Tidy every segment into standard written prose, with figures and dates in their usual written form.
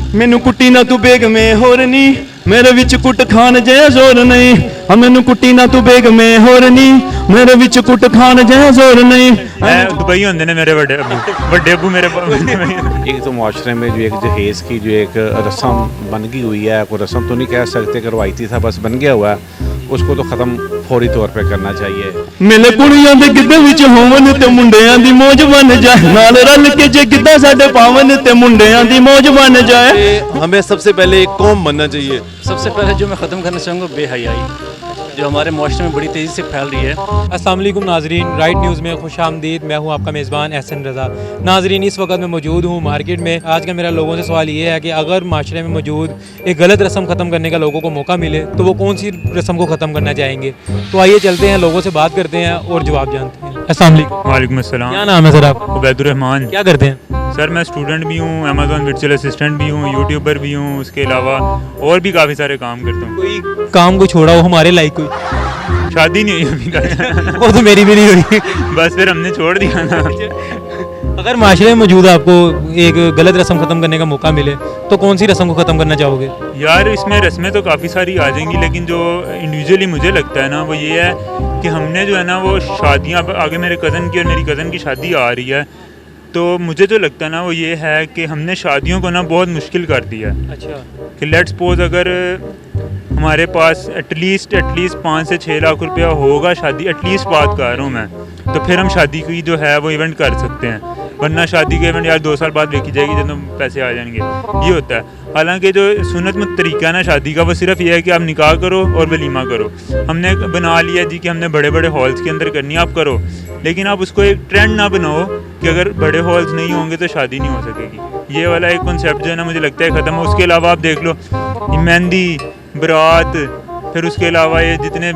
मैनू कुट्टी ना तू बेग में होर नहीं, मेरे विच कुट खान जै जोर नहीं। मैनू कुट्टी ना तू बेग में होर नहीं, मेरे विच कुट खान जै जोर नहीं। दुबई होंदे ने मेरे बड़े अबू मेरे एक तो माशरे में जो एक जहेज़ की जो एक रस्म बन गई हुई है, कोई रस्म तो नहीं कह सकते कि रवायती था, बस बन गया हुआ है, उसको तो ख़त्म फौरी तौर पे करना चाहिए। मेले कुड़ियां दे गिद्धे विच होवन ते मुंडियां दी मौज बन जाए, नाल रल के जे गिद्धा साडे पावन ते मुंडियां दी मौज बन जाए। हमें सबसे पहले एक कौम बनना चाहिए। सबसे पहले जो मैं ख़त्म करना चाहूँगा बेहयाई, जो हमारे माशरे में बड़ी तेज़ी से फैल रही है। अस्सलाम वालेकुम नाजरीन, राइट न्यूज़ में खुश आमदीद। मैं हूं आपका मेज़बान एहसन रज़ा। नाजरीन, इस वक्त मैं मौजूद हूं मार्केट में। आज का मेरा लोगों से सवाल ये है कि अगर माशरे में मौजूद एक गलत रस्म ख़त्म करने का लोगों को मौका मिले तो वो कौन सी रस्म को ख़त्म करना चाहेंगे। तो आइए चलते हैं, लोगों से बात करते हैं और जवाब जानते हैं। अस्सलाम वालेकुम। वालेकुम अस्सलाम। क्या नाम है सर आपका? उबैदुर्रहमान। क्या करते हैं? सर मैं स्टूडेंट भी हूँ, अमेज़ॉन वर्चुअल असिस्टेंट भी हूँ, यूट्यूबर भी हूँ, उसके अलावा और भी काफ़ी सारे काम करता हूँ। कोई काम को छोड़ा हो हमारे लाइक कोई? शादी नहीं हुई अभी तक। वो तो मेरी भी नहीं हुई। बस फिर हमने छोड़ दिया ना। अगर माशरे में मौजूद आपको एक गलत रस्म ख़त्म करने का मौका मिले तो कौन सी रस्म को ख़त्म करना चाहोगे? यार इसमें रस्में तो काफ़ी सारी आ जाएंगी, लेकिन जो इंडिविजुअली मुझे लगता है ना वो ये है कि हमने जो है ना वो शादियाँ, आगे मेरे कज़न की और मेरी कज़न की शादी आ रही है, तो मुझे जो लगता है ना वो ये है कि हमने शादियों को ना बहुत मुश्किल कर दिया है। अच्छा। कि लेट्स सपोज अगर हमारे पास एटलीस्ट 5 से 6 लाख रुपया होगा, शादी एटलीस्ट बात कर रहा हूँ मैं, तो फिर हम शादी की जो है वो इवेंट कर सकते हैं। वरना शादी का इवेंट यार 2 साल बाद देखी जाएगी जब पैसे आ जाएंगे, ये होता है। हालांकि जो सुन्नत में तरीका है ना शादी का, वो सिर्फ ये है कि आप निकाह करो और वलीमा करो। हमने बना लिया जी कि हमने बड़े बड़े हॉल्स के अंदर करनी है, आप करो, लेकिन आप उसको एक ट्रेंड ना बनाओ कि अगर बड़े हॉल्स नहीं होंगे तो शादी नहीं हो सकेगी। ये वाला एक कॉन्सेप्ट जो है ना मुझे लगता है ख़त्म है। उसके अलावा आप देख लो मेहंदी, बारात, फिर उसके अलावा ये जितने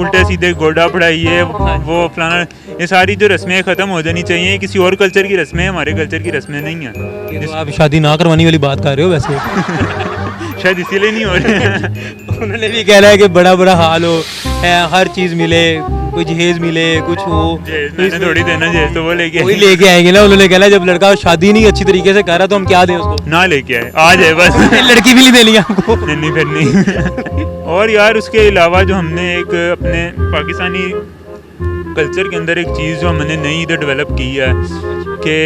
उल्टे सीधे गोडा पढ़ाई, ये वो फलाना, ये सारी जो रस्में ख़त्म हो जानी चाहिए। किसी और कल्चर की रस्में हैं, हमारे कल्चर की रस्में नहीं हैं। तो आप शादी ना करवाने वाली बात कर रहे हो वैसे? शायद इसीलिए नहीं हो रहे हैं। उन्होंने भी कह रहा है कि बड़ा बड़ा हाल हो, हर चीज़ मिले, कोई जहेज मिले, कुछ हो। मैंने थोड़ी देना जहेज, तो वो लेके आएंगे ना। उन्होंने कहा जब लड़का शादी नहीं अच्छी तरीके से कर रहा तो हम क्या दें उसको? ना लेके आए, आ जाए बस। लड़की भी नहीं देनी आपको? नहीं फिर नहीं। और यार उसके अलावा जो हमने एक अपने पाकिस्तानी कल्चर के अंदर एक चीज़ जो हमने नई इधर डेवलप की है कि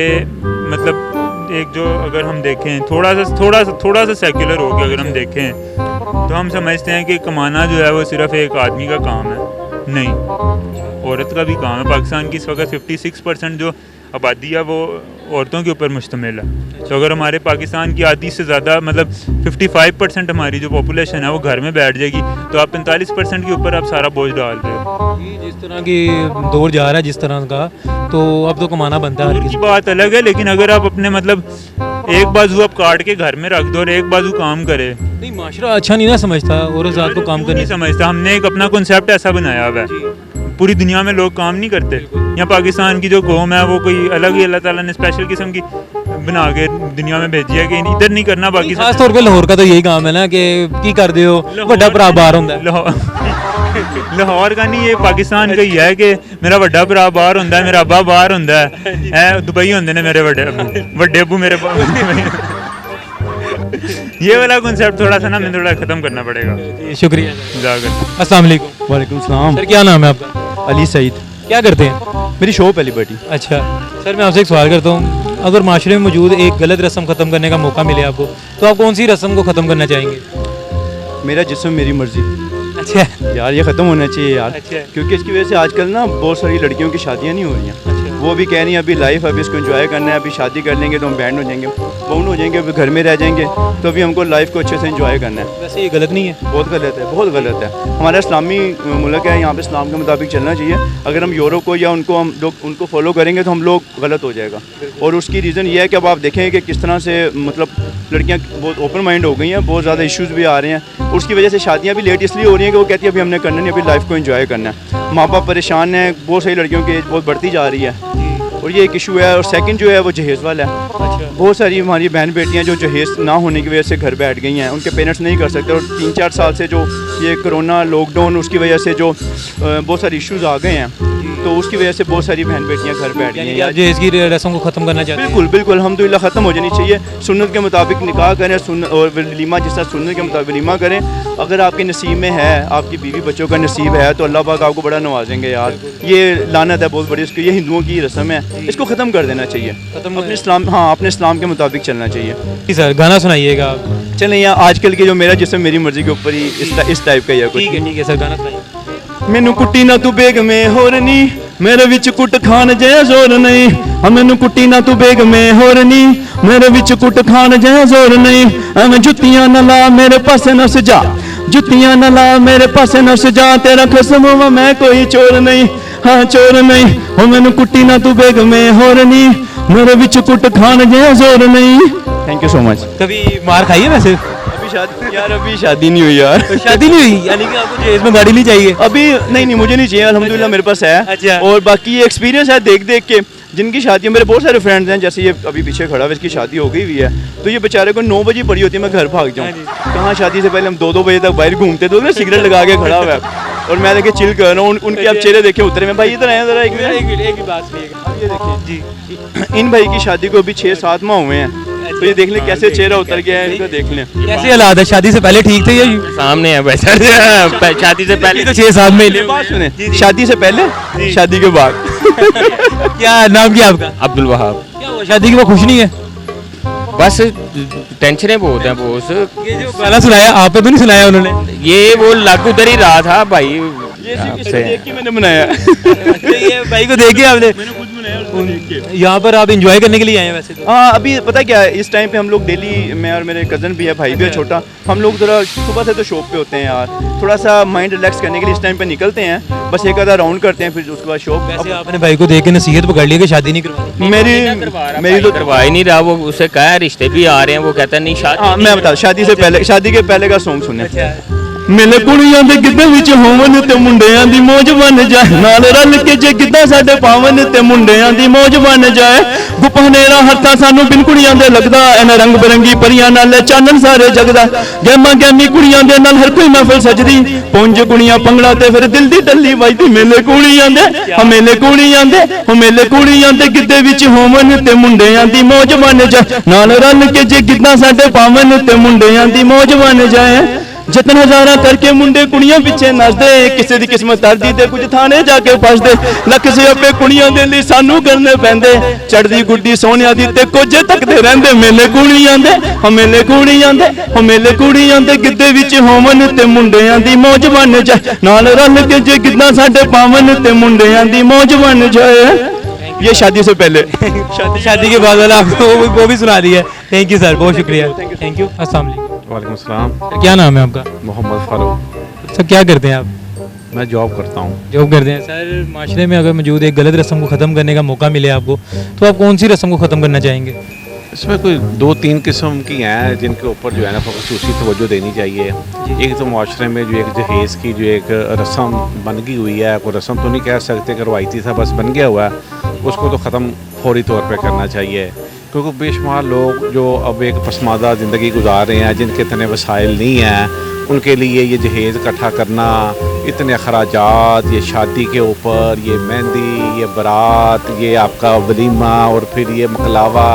मतलब एक जो अगर हम देखें थोड़ा सा सेक्युलर हो गया, अगर हम देखें तो हम समझते हैं कि कमाना जो है वो सिर्फ एक आदमी का काम है। नहीं, औरत का भी काम है। पाकिस्तान की इस वक्त 56% जो आबादी है वो औरतों के ऊपर मुश्तमिल है। तो अगर हमारे पाकिस्तान की आधी से ज़्यादा मतलब 55% हमारी जो पॉपुलेशन है वो घर में बैठ जाएगी, तो आप 45% के ऊपर आप सारा बोझ डाल रहे हो। जिस तरह की दौर जा रहा है जिस तरह का, तो अब तो कमाना बनता है। की बात अलग है, लेकिन अगर आप अपने मतलब एक बाजू आप काट के घर में रख दो और एक बाजू काम करे, नहीं माशरा अच्छा नहीं ना समझता और ज़्यादा को काम करने नहीं समझता। हमने एक अपना कॉन्सेप्ट ऐसा बनाया हुआ है, पूरी दुनिया में लोग काम नहीं करते। यहाँ पाकिस्तान की जो कौम है वो कोई अलग ही अल्लाह ताला ने स्पेशल किस्म की बना के दुनिया में भेजी है कि इधर नहीं करना। बाकी खास तौर पे लाहौर का तो यही काम है ना कि की कर दे हो बड़ा भरा बाहर होता है। लाहौर का नहीं, ये पाकिस्तान का ही है कि मेरा बड़ा भरा बाहर होता है, मेरा अब्बा बाहर होता है। दुबई होंदे ने मेरे बड़े अबू मेरे। ये वाला कॉन्सेप्ट थोड़ा सा ना मैं थोड़ा ख़त्म करना पड़ेगा। शुक्रिया। अस्सलाम वालेकुम। वालेकुम सलाम। सर क्या नाम है आपका? अली सईद। क्या करते हैं? मेरी शॉप है लिबर्टी। अच्छा सर, मैं आपसे एक सवाल करता हूँ, अगर माशरे में मौजूद एक गलत रस्म ख़त्म करने का मौका मिले आपको, तो आप कौन सी रस्म को ख़त्म करना चाहेंगे? मेरा जिस्म मेरी मर्जी। अच्छा यार ये ख़त्म होना चाहिए यार। अच्छा। क्योंकि इसकी वजह से आजकल ना बहुत सारी लड़कियों की शादियाँ नहीं हो रही हैं। अच्छा। वो भी कह रही हैं अभी लाइफ, अभी इसको एंजॉय करना है, अभी शादी कर लेंगे तो हम बैंड हो जाएंगे, बाउंड हो जाएंगे, अभी घर में रह जाएंगे, तो अभी हमको लाइफ को अच्छे से एंजॉय करना है। वैसे ये गलत नहीं है? बहुत गलत है, बहुत गलत है। हमारा इस्लामी मुल्क है, यहाँ पे इस्लाम के मुताबिक चलना चाहिए। अगर हम यूरोप को या उनको हम लोग उनको फॉलो करेंगे तो हम लोग गलत हो जाएगा। और उसकी रीज़न ये है कि अब आप देखें कि किस तरह से मतलब लड़कियाँ बहुत ओपन माइंड हो गई हैं, बहुत ज़्यादा इश्यूज़ भी आ रहे हैं। उसकी वजह से शादियाँ भी लेट इसलिए हो रही हैं कि वो कहती है अभी हमने करना नहीं, अभी लाइफ को एंजॉय करना है। माँ बाप परेशान हैं, बहुत सारी लड़कियों की एज बहुत बढ़ती जा रही है और ये एक इशू है। और सेकंड जो है वो जहेज़ वाला है। अच्छा। बहुत सारी हमारी बहन बेटियां जो जहेज़ ना होने की वजह से घर बैठ गई हैं, उनके पेरेंट्स नहीं कर सकते। और 3-4 साल से जो ये कोरोना लॉकडाउन उसकी वजह से जो बहुत सारे इश्यूज़ आ गए हैं, तो उसकी वजह से बहुत सारी बहन बेटियाँ घर बैठ गई यानी हैं कि आप जहेज़ की रस्म को ख़त्म करना चाहते हैं? बिल्कुल बिल्कुल अल्हम्दुलिल्लाह ख़त्म हो जानी चाहिए। सुन्नत के मुताबिक निकाह करें, और वलीमा जिस तरह सुन्नत के मुताबिक वलीमा करें। अगर आपके नसीब में है, आपकी बीवी बच्चों का नसीब है, तो अल्लाह पाक आपको बड़ा नवाजेंगे यार। ये लानत है बहुत बड़ी इसकी, ये हिंदुओं की रस्म है, इसको ख़त्म कर देना चाहिए। अपने इस्लाम, हाँ अपने इस्लाम के मुताबिक चलना चाहिए। जी सर, गाना सुनाइएगा आप। चलें यहाँ आजकल के जो मेरा जिसमें मेरी मर्ज़ी के ऊपर ही इस टाइप का ही है कुछ। ठीक है सर, गाना सुनाइए। मैनू कुट्टी ना तू बेग में होर नी, मेरे विच कुट खान जै जोर नहीं। हाँ मैनू कुट्टी ना तू बेग में होर नी, मेरे विच कुट खान जै जोर नहीं। मैं जुत्तियां न ला मेरे पासे न सजा, जुत्तियां न ला मेरे पासे न सजा, तेरा कसम हुआ मैं कोई चोर नहीं, हाँ चोर नहीं। हो मैनू कुट्टी ना तू बेग में होर नी, मेरे विच कुट खान जै जोर नहीं। Thank you so much. कभी मार खाई है वैसे? अभी शादी नहीं हुई यार। तो शादी नहीं हुई, यानी कि आपको जहेज़ में गाड़ी नहीं चाहिए? अभी नहीं मुझे नहीं चाहिए, अल्हम्दुलिल्लाह मेरे पास है। अच्छा। और बाकी ये एक्सपीरियंस है देख देख के, जिनकी शादी, मेरे बहुत सारे फ्रेंड्स हैं, जैसे ये अभी पीछे खड़ा है, इसकी शादी हो गई हुई है, तो ये बेचारे को 9 बजे पड़ी होती है मैं घर भाग जाऊँ। कहाँ शादी से पहले हम 2-2 बजे तक बाहर घूमते थे, ना सिगरेट लगा के खड़ा हुआ है, और मैं देखे चिल कर रहा हूँ। उनके आप चेहरे देखे उतरे में, भाई इधर आए जरा एक मिनट। एक ही बात सुनिएगा। ये देखिए जी, इन भाई की शादी को अभी 6-7 माह हुए हैं, तो ये देख लें कैसे चेहरा उतर गया है इनका, देख लें। कैसे हालात है? शादी से पहले ठीक थे या सामने है वैसा शादी से पहले तो 6-7 महीने? बात सुने, शादी से पहले, शादी के बाद। क्या नाम क्या आपका? अब्दुल वहाब। क्या हुआ, शादी की वो खुश नहीं है? बस टेंशनें बहुत हैं बॉस। ये जो गाना सुनाया आप पे तो नहीं सुनाया उन्होंने? ये वो लग उधर ही रहा था भाई, ये सिर्फ इसको देख के मैंने बनाया। ये भाई को देखे आपने? यहाँ पर आप एंजॉय करने के लिए आए हैं वैसे तो? हाँ अभी पता क्या है, इस टाइम पे हम लोग डेली, मैं और मेरे कज़न भी है, भाई भी है छोटा, हम लोग थोड़ा सुबह से तो शॉप पे होते हैं यार, थोड़ा सा माइंड रिलैक्स करने के लिए इस टाइम पे निकलते हैं, बस एक आधा राउंड करते हैं, फिर उसके बाद शॉप। वैसे आपने भाई को देख के नसीहत पकड़ ली कि शादी नहीं करवानी? मेरी तो करवा ही नहीं रहा वो, उसे कहा रिश्ते भी आ रहे हैं, वो कहता नहीं शादी। हाँ मैं बता, शादी से पहले, शादी के पहले का सॉन्ग सुने। मेले कुड़ियां दे गिद्दे विच होवन ते मुंडियां दी मौज बन जाए, नाल रल के जे गिद्दा साडे पावन ते मुंडियां दी मौज बन जाए। गुपहनेरा हत्था सानू बिन कुड़ियां दे लगदा, एना रंग बिरंगी परियां नाल चानन सारे जगदा। गैमा गैमी कुड़ियां दे नाल हर कोई महफिल सजदी, पुंज कुड़ियां पंगड़ा ते फिर दिल दी टल्ली वजदी। मेले कुड़ियां दे, मेले कुड़ियां दे, मेले कुड़ियां दे गिद्दे विच होवन ते मुंडियां दी मौज बन जाए, नाल रल के जे गिद्दा साडे पावन ते मुंडियां दी मौज बन जाए। जतन हजारा करके मुंडे कुड़ियां पिछे नसदे, किसी दी किस्मत तरदी ते कुछ थाने जाके फसदे। लख सियापे कुड़ियां दे लई सानू करने पैंदे, चढ़दी गुड्डी सोहणियां दी ते कुछ तकदे रहिंदे। मेले कुड़ियां दे, मेले कुड़ियां दे, मेले कुड़ियां दे गिद्दे विच होवन ते मुंडियां दी मौज बन जाए, नाल रल के जे गिद्दा साडे पावन ते मुंडियां दी मौज बन जाए। ये शादी से पहले। शादी के बाद वाला आपको वो भी सुना दिया। थैंक यू सर, बहुत शुक्रिया। Thank you. अस्सलाम वालेकुम। वालेकुम सलाम। क्या नाम है आपका? मोहम्मद फारूक। सर क्या करते हैं आप? मैं जॉब करता हूँ। जॉब करते हैं। सर माशरे में अगर मौजूद एक गलत रस्म को ख़त्म करने का मौका मिले आपको, तो आप कौन सी रस्म को ख़त्म करना चाहेंगे? इसमें कोई 2-3 किस्म की हैं जिनके ऊपर जो है ना खसूसी तवज्जो देनी चाहिए। एक तो माशरे में जो एक जहेज़ की जो एक रस्म बन गई हुई है, कोई रस्म तो नहीं कह सकते कि रवायती सा बस बन गया हुआ है, उसको तो ख़त्म फौरी तौर पे करना चाहिए। क्योंकि बेशुमार लोग जो अब एक पसमादा ज़िंदगी गुजार रहे हैं, जिनके इतने वसाइल नहीं हैं, उनके लिए ये जहेज़ इकट्ठा करना, इतने अखराजात, ये शादी के ऊपर, ये मेहंदी, ये बारात, ये आपका वलीमा और फिर ये मकलावा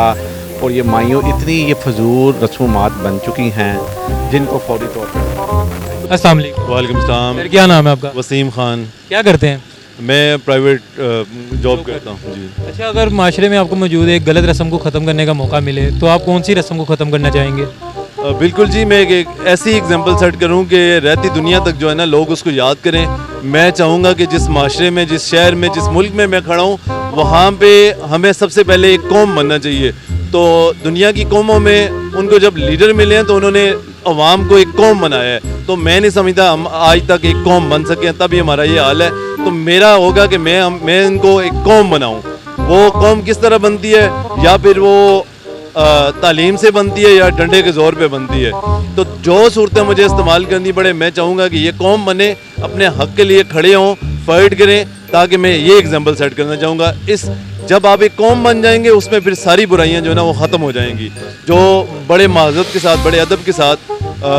और ये माइयों, इतनी ये फजूल रस्मात बन चुकी हैं जिनको फौरी तौर पर। अस्सलाम वालेकुम। वालेकुम सलाम। सर क्या नाम है आपका? वसीम खान। क्या करते हैं? मैं प्राइवेट जॉब करता हूँ जी। अच्छा, अगर माशरे में आपको मौजूद एक गलत रस्म को ख़त्म करने का मौका मिले, तो आप कौन सी रस्म को ख़त्म करना चाहेंगे? बिल्कुल जी, मैं एक ऐसी एग्जांपल सेट करूँ कि रहती दुनिया तक जो है ना लोग उसको याद करें। मैं चाहूँगा कि जिस माशरे में, जिस शहर में, जिस मुल्क में मैं खड़ा हूँ, वहाँ पे हमें सबसे पहले एक कौम बनना चाहिए। तो दुनिया की कौमों में उनको जब लीडर मिले हैं तो उन्होंने अवाम को एक कौम बनाया है, तो मैं नहीं समझता हम आज तक एक कौम बन सकें, तभी हमारा ये हाल है। तो मेरा होगा कि मैं इनको एक कौम बनाऊँ। वो कौम किस तरह बनती है, या फिर वो तालीम से बनती है या डंडे के ज़ोर पे बनती है, तो जो सूरतें मुझे इस्तेमाल करनी पड़े, मैं चाहूँगा कि ये कौम बने, अपने हक़ के लिए खड़े हों, फाइट करें, ताकि मैं ये एग्जांपल सेट करना चाहूँगा। इस जब आप एक कौम बन जाएंगे, उसमें फिर सारी बुराइयां जो है ना वो ख़त्म हो जाएंगी। जो बड़े माज़रत के साथ, बड़े अदब के साथ,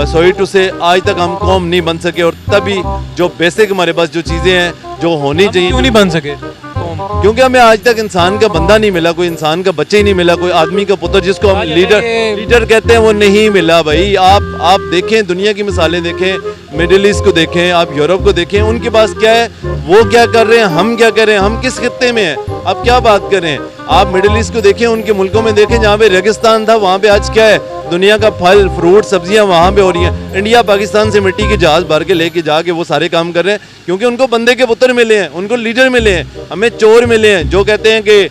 सॉरी टू से आज तक हम कौम नहीं बन सके, और तभी जो बेसिक हमारे पास जो चीज़ें हैं जो होनी चाहिए। क्यों नहीं बन सके कौम? क्योंकि हमें आज तक इंसान का बंदा नहीं मिला, कोई इंसान का बच्चा ही नहीं मिला, कोई आदमी का पुत्र जिसको हम लीडर कहते हैं वो नहीं मिला भाई। आप देखें, दुनिया की मिसालें देखें, मिडिल ईस्ट को देखें, आप यूरोप को देखें, उनके पास क्या है, वो क्या कर रहे हैं, हम क्या कर रहे हैं, हम किस खित्ते में हैं, आप क्या बात कर रहे हैं। आप मिडिल ईस्ट को देखें, उनके मुल्कों में देखें जहाँ पे रेगिस्तान था, वहाँ पे आज क्या है, दुनिया का फल फ्रूट सब्जियां वहाँ पे हो रही हैं। इंडिया पाकिस्तान से मिट्टी के जहाज भर के लेके जाके वो सारे काम कर रहे हैं, क्योंकि उनको बंदे के पुत्र मिले हैं, उनको लीडर मिले हैं, हमें चोर मिले हैं जो कहते हैं कि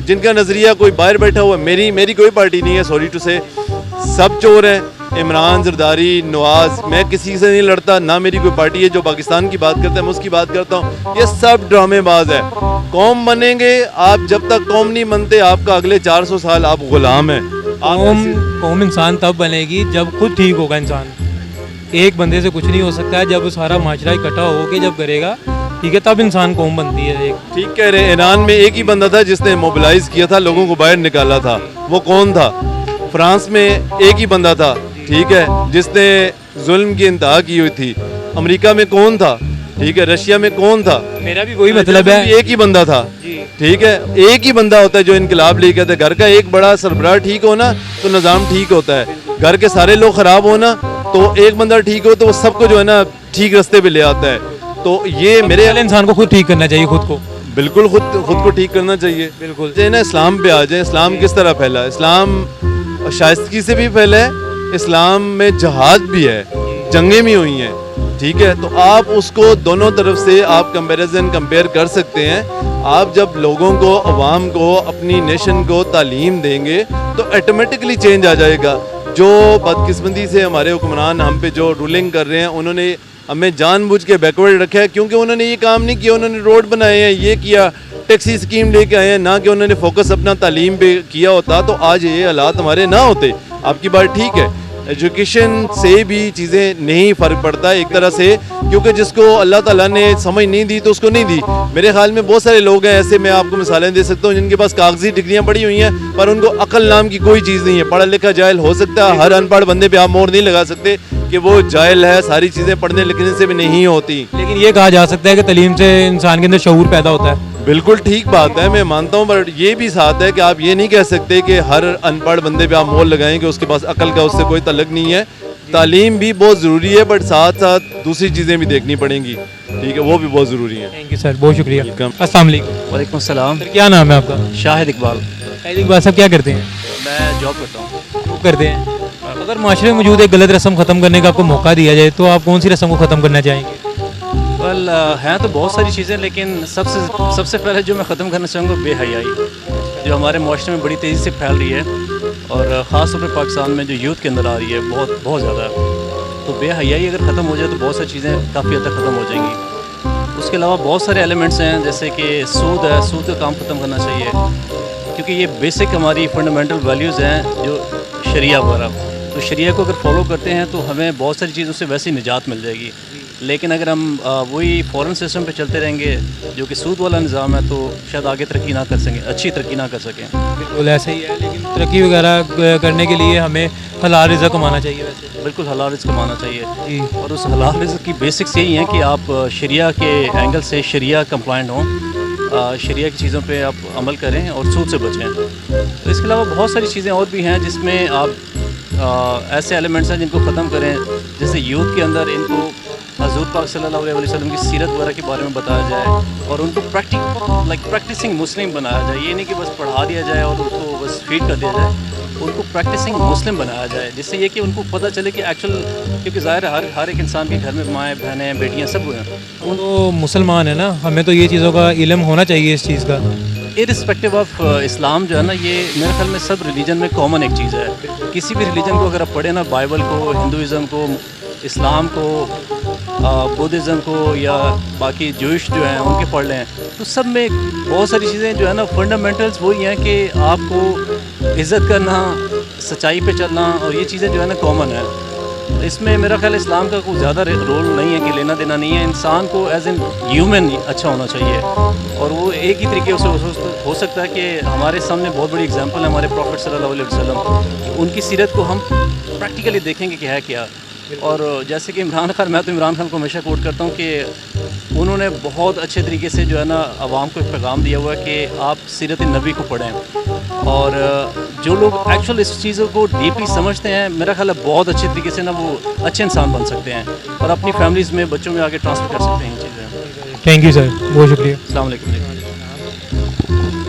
जिनका नज़रिया कोई बाहर बैठा हुआ। मेरी कोई पार्टी नहीं है, सॉरी टू से, सब चोर हैं। इमरान, जरदारी, नवाज, मैं किसी से नहीं लड़ता, ना मेरी कोई पार्टी है। जो पाकिस्तान की बात करता है मैं उसकी बात करता हूँ। ये सब ड्रामेबाज है। कौम बनेंगे आप, जब तक कौम नहीं बनते आपका अगले 400 साल आप गुलाम हैं। कौम इंसान तब बनेगी जब खुद ठीक होगा इंसान। एक बंदे से कुछ नहीं हो सकता है, जब वो सारा माशरा इकट्ठा होके जब करेगा, ठीक है, तब इंसान कौम बनती है। एक ठीक कह रहे हैं। ईरान में एक ही बंदा था जिसने मोबिलाइज किया था, लोगों को बाहर निकाला था, वो कौन था? फ्रांस में एक ही बंदा था, ठीक है, जिसने जुल्म की इंतहा की हुई थी। अमेरिका में कौन था? ठीक है, रशिया में कौन था? मेरा भी वही मतलब है, एक ही बंदा था, ठीक है, एक ही बंदा होता है जो इनकलाब लेके आता है। घर का एक बड़ा सरबराह ठीक हो ना तो निज़ाम ठीक होता है, घर के सारे लोग खराब हो ना तो एक बंदा ठीक हो तो वो सबको जो है ना ठीक रास्ते पे ले आता है। तो ये मेरे इंसान को खुद ठीक करना चाहिए, खुद को बिल्कुल खुद को ठीक करना चाहिए। बिल्कुल जो है ना, इस्लाम पे आ जाए। इस्लाम किस तरह फैला? इस्लाम शाइस्तगी से भी फैला है, इस्लाम में जहाद भी है, जंगें भी हुई हैं, ठीक है। तो आप उसको दोनों तरफ से आप कंपेयर कर सकते हैं। आप जब लोगों को, अवाम को, अपनी नेशन को तालीम देंगे तो ऑटोमेटिकली चेंज आ जाएगा। जो बदकिस्मती से हमारे हुक्मरान हम पे जो रूलिंग कर रहे हैं, उन्होंने हमें जानबूझ के बैकवर्ड रखा है, क्योंकि उन्होंने ये काम नहीं किया। उन्होंने रोड बनाए हैं, ये किया, टैक्सी स्कीम लेके आए हैं, ना कि उन्होंने फोकस अपना तालीम पे किया होता तो आज ये हालात हमारे ना होते। आपकी बात ठीक है, एजुकेशन से भी चीज़ें नहीं फ़र्क पड़ता एक तरह से, क्योंकि जिसको अल्लाह ताला ने समझ नहीं दी तो उसको नहीं दी। मेरे ख्याल में बहुत सारे लोग हैं ऐसे, मैं आपको मिसालें दे सकता हूँ, जिनके पास कागजी डिग्रियाँ पड़ी हुई हैं पर उनको अकल नाम की कोई चीज़ नहीं है। पढ़ा लिखा जाहिल हो सकता है, हर अनपढ़ बंदे पे आप मोहर नहीं लगा सकते कि वो जाहिल है, सारी चीज़ें पढ़ने लिखने से भी नहीं होती। लेकिन ये कहा जा सकता है कि तालीम से इंसान के अंदर शऊर पैदा होता है। बिल्कुल ठीक बात है, मैं मानता हूँ, पर ये भी साथ है कि आप ये नहीं कह सकते कि हर अनपढ़ बंदे पे आप मोहर लगाएं कि उसके पास अकल का उससे कोई तल्लुक नहीं है। तालीम भी बहुत ज़रूरी है, बट साथ साथ दूसरी चीज़ें भी देखनी पड़ेंगी, ठीक है, वो भी बहुत ज़रूरी है। थैंक यू सर, बहुत शुक्रिया। अस्सलाम वालेकुम। वालेकुम सलाम। सर क्या नाम है आपका? शाहिद इकबाल। शाहिद इकबाल साहब क्या करते हैं? मैं जॉब करता हूँ। वो करते हैं। अगर माशरे में मौजूद एक गलत रस्म ख़त्म करने का आपको मौका दिया जाए तो आप कौन सी रस्म को ख़त्म करना चाहेंगे? वेल हैं तो बहुत सारी चीज़ें, लेकिन सबसे पहले जो मैं ख़त्म करना चाहूँगा बेहयाई, जो हमारे माशरे में बड़ी तेज़ी से फैल रही है और ख़ास तौर पर पाकिस्तान में जो यूथ के अंदर आ रही है बहुत ज़्यादा। तो बेहयाई अगर ख़त्म हो जाए तो बहुत सारी चीज़ें काफ़ी हद तक ख़त्म हो जाएंगी। उसके अलावा बहुत सारे एलिमेंट्स हैं, जैसे कि सूद है, सूद का काम ख़त्म करना चाहिए, क्योंकि ये बेसिक हमारी फंडामेंटल वैल्यूज़ हैं जो शरिया वगैरह। तो शरिया को अगर फॉलो करते हैं तो हमें बहुत सारी चीज़ों से वैसे ही निजात मिल जाएगी। लेकिन अगर हम वही फॉरेन सिस्टम पे चलते रहेंगे जो कि सूद वाला निज़ाम है, तो शायद आगे तरक्की ना कर सकें, अच्छी तरक्की ना कर सकें। बिल्कुल ऐसे ही है, लेकिन तरक्की वगैरह करने के लिए हमें हलाल रिज़्क़ कमाना चाहिए। वैसे बिल्कुल हलाल रिज़्क़ कमाना चाहिए जी। और उस हलाल रिज़्क़ की बेसिक्स यही हैं कि आप शरिया के एंगल से शरिया कंप्लाइंट हों, शरिया की चीज़ों पे आप अमल करें और सूद से बचें। तो इसके अलावा बहुत सारी चीज़ें और भी हैं जिसमें आप ऐसे एलिमेंट्स हैं जिनको ख़त्म करें, जैसे यूथ के अंदर इनको हज़ूर पाक सल्लल्लाहु अलैहि वसल्लम की सीरत वगैरह के बारे में बताया जाए और उनको प्रैक्टिसिंग मुस्लिम बनाया जाए। ये नहीं कि बस पढ़ा दिया जाए और उनको बस फीड कर दिया जाए, उनको प्रैक्टिसिंग मुस्लिम बनाया जाए, जिससे ये कि उनको पता चले कि एक्चुअल, क्योंकि ज़ाहिर है हर एक इंसान के घर में माएँ बहनें बेटियाँ सब हैं, तो मुसलमान है ना, हमें तो ये चीज़ों का इल्म होना चाहिए इस चीज़ का। इरिस्पेक्टिव ऑफ इस्लाम जो है ना, ये मेरे ख्याल में सब रिलीजन में कॉमन एक चीज़ है। किसी भी रिलीजन को अगर आप पढ़े ना, बाइबल को, हिंदुज़म को, इस्लाम को, बुद्धिज़्म को या बाकी जूइश जो हैं उनके पढ़ लें, तो सब में बहुत सारी चीज़ें जो है ना फंडामेंटल्स वही हैं कि आपको इज़्ज़त करना, सच्चाई पे चलना, और ये चीज़ें जो है ना कॉमन है। इसमें मेरा ख्याल इस्लाम का कोई ज़्यादा रोल नहीं है कि लेना देना नहीं है। इंसान को एज एन ह्यूमन अच्छा होना चाहिए, और वो एक ही तरीके से हो सकता है कि हमारे सामने बहुत बड़ी एग्जांपल है हमारे प्रॉफिट सल्लल्लाहु अलैहि वसल्लम, उनकी सीरत को हम प्रैक्टिकली देखेंगे कि है क्या। और जैसे कि इमरान खान, मैं तो इमरान खान को हमेशा कोट करता हूँ कि उन्होंने बहुत अच्छे तरीके से जो है ना आवाम को एक पैगाम दिया हुआ है कि आप सीरत नबी को पढ़ें। और जो लोग एक्चुअल इस चीज़ों को डीपली समझते हैं, मेरा ख्याल है बहुत अच्छे तरीके से ना वो अच्छे इंसान बन सकते हैं और अपनी फैमिलीज़ में, बच्चों में आगे ट्रांसफ़र कर सकते हैं ये चीज़ें। थैंक यू सर, बहुत शुक्रिया। अस्सलाम वालेकुम।